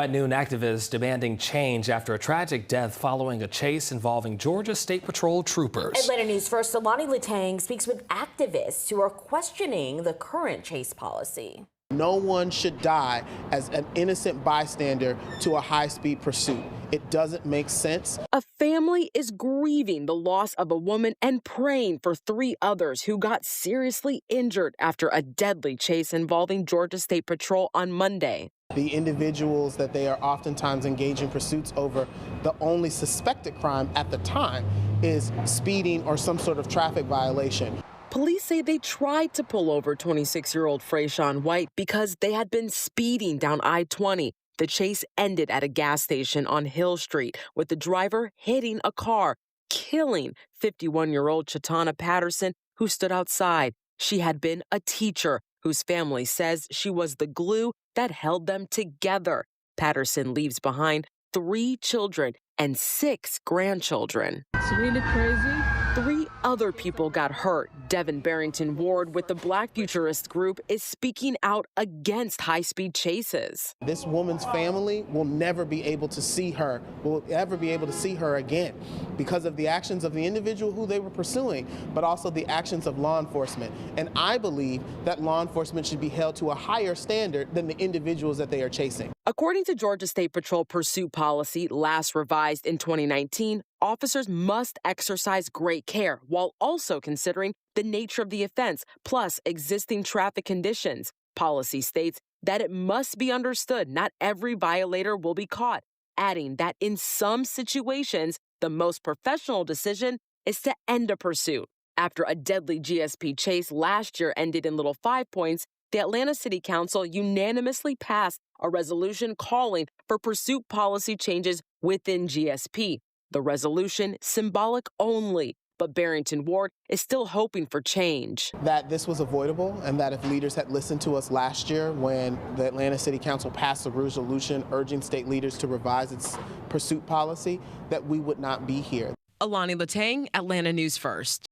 At noon, activists demanding change after a tragic death following a chase involving Georgia State Patrol troopers. Atlanta News First Alani Latang speaks with activists who are questioning the current chase policy. No one should die as an innocent bystander to a high-speed pursuit. It doesn't make sense. A family is grieving the loss of a woman and praying for 3 others who got seriously injured after a deadly chase involving Georgia State Patrol on Monday. The individuals that they are oftentimes engaging pursuits over, the only suspected crime at the time is speeding or some sort of traffic violation. Police say they tried to pull over 26-year-old Freyshawn White because they had been speeding down I-20. The chase ended at a gas station on Hill Street with the driver hitting a car, killing 51-year-old Chatanna Patterson, who stood outside. She had been a teacher whose family says she was the glue that held them together. Patterson leaves behind 3 children and 6 grandchildren. It's really crazy. 3 other people got hurt. Devin Barrington Ward with the Black Futurist Group is speaking out against high-speed chases. This woman's family will never be able to see her, again because of the actions of the individual who they were pursuing, but also the actions of law enforcement. And I believe that law enforcement should be held to a higher standard than the individuals that they are chasing. According to Georgia State Patrol pursuit policy, last revised in 2019, officers must exercise great care while also considering the nature of the offense, plus existing traffic conditions. Policy states that it must be understood not every violator will be caught, adding that in some situations, the most professional decision is to end a pursuit. After a deadly GSP chase last year ended in Little Five Points, the Atlanta City Council unanimously passed a resolution calling for pursuit policy changes within GSP. The resolution symbolic only, but Barrington Ward is still hoping for change. That this was avoidable and that if leaders had listened to us last year when the Atlanta City Council passed a resolution urging state leaders to revise its pursuit policy, that we would not be here. Alani Latang, Atlanta News First.